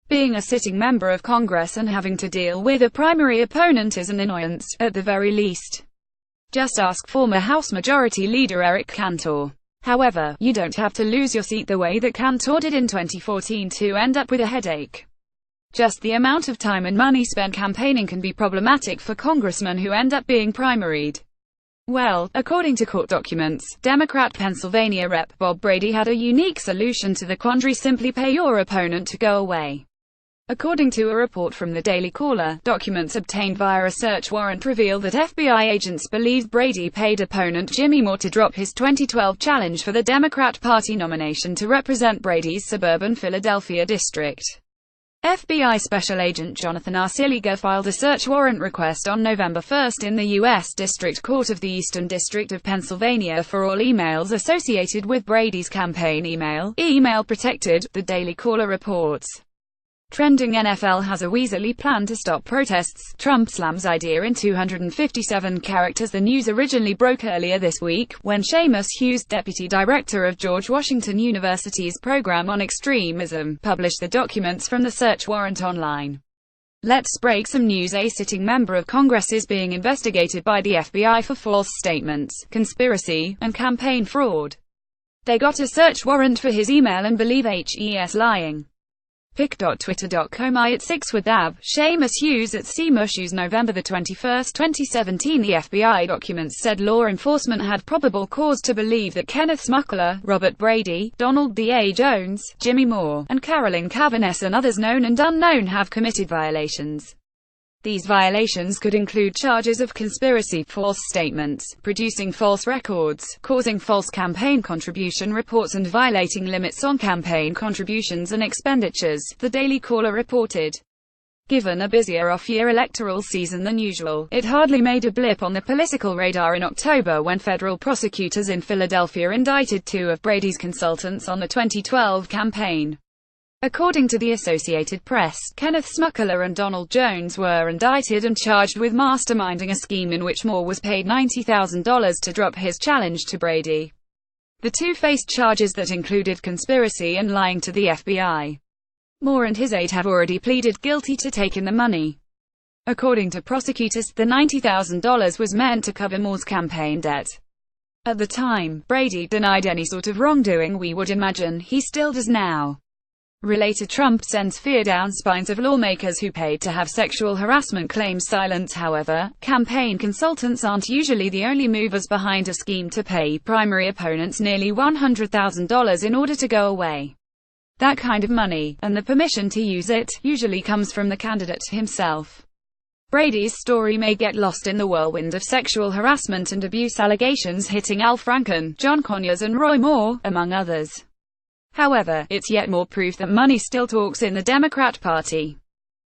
Being a sitting member of Congress and having to deal with a primary opponent is an annoyance, at the very least. Just ask former House Majority Leader Eric Cantor. However, you don't have to lose your seat the way that Cantor did in 2014 to end up with a headache. Just the amount of time and money spent campaigning can be problematic for congressmen who end up being primaried. Well, according to court documents, Democrat Pennsylvania Rep. Bob Brady had a unique solution to the quandary: simply pay your opponent to go away. According to a report from the Daily Caller, documents obtained via a search warrant reveal that FBI agents believe Brady paid opponent Jimmy Moore to drop his 2012 challenge for the Democrat Party nomination to represent Brady's suburban Philadelphia district. FBI Special Agent Jonathan Arcilliga filed a search warrant request on November 1 in the U.S. District Court of the Eastern District of Pennsylvania for all emails associated with Brady's campaign email protected, the Daily Caller reports. Trending: NFL has a weaselly plan to stop protests. Trump slams idea in 257 characters. The news originally broke earlier this week, when Seamus Hughes, deputy director of George Washington University's program on extremism, published the documents from the search warrant online. Let's break some news. A sitting member of Congress is being investigated by the FBI for false statements, conspiracy, and campaign fraud. They got a search warrant for his email and believe he's lying. Pic.twitter.com at 6 with Ab. Seamus Hughes at Seamus November 21, 2017. The FBI documents said law enforcement had probable cause to believe that Kenneth Smuckler, Robert Brady, Donald D.A. Jones, Jimmy Moore, and Carolyn Cavanes and others known and unknown have committed violations. These violations could include charges of conspiracy, false statements, producing false records, causing false campaign contribution reports, and violating limits on campaign contributions and expenditures, the Daily Caller reported. Given a busier off-year electoral season than usual, it hardly made a blip on the political radar in October when federal prosecutors in Philadelphia indicted two of Brady's consultants on the 2012 campaign. According to the Associated Press, Kenneth Smuckler and Donald Jones were indicted and charged with masterminding a scheme in which Moore was paid $90,000 to drop his challenge to Brady. The two faced charges that included conspiracy and lying to the FBI. Moore and his aide have already pleaded guilty to taking the money. According to prosecutors, the $90,000 was meant to cover Moore's campaign debt. At the time, Brady denied any sort of wrongdoing. We would imagine he still does now. Related: Trump sends fear down spines of lawmakers who paid to have sexual harassment claims silenced. However, campaign consultants aren't usually the only movers behind a scheme to pay primary opponents nearly $100,000 in order to go away. That kind of money, and the permission to use it, usually comes from the candidate himself. Brady's story may get lost in the whirlwind of sexual harassment and abuse allegations hitting Al Franken, John Conyers and Roy Moore, among others. However, it's yet more proof that money still talks in the Democrat Party.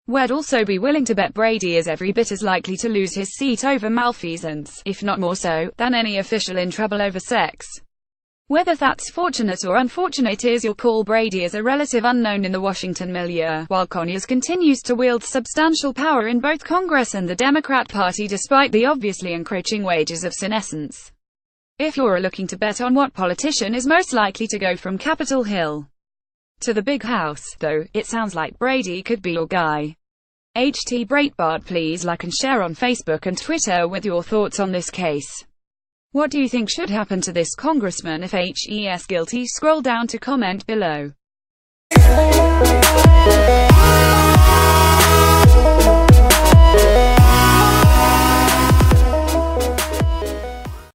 We'd also be willing to bet Brady is every bit as likely to lose his seat over malfeasance, if not more so, than any official in trouble over sex. Whether that's fortunate or unfortunate is your call. Brady is a relative unknown in the Washington milieu, while Conyers continues to wield substantial power in both Congress and the Democrat Party despite the obviously encroaching wages of senescence. If you're looking to bet on what politician is most likely to go from Capitol Hill to the Big House, though, it sounds like Brady could be your guy. HT Breitbart, please like and share on Facebook and Twitter with your thoughts on this case. What do you think should happen to this congressman if he's guilty? Scroll down to comment below.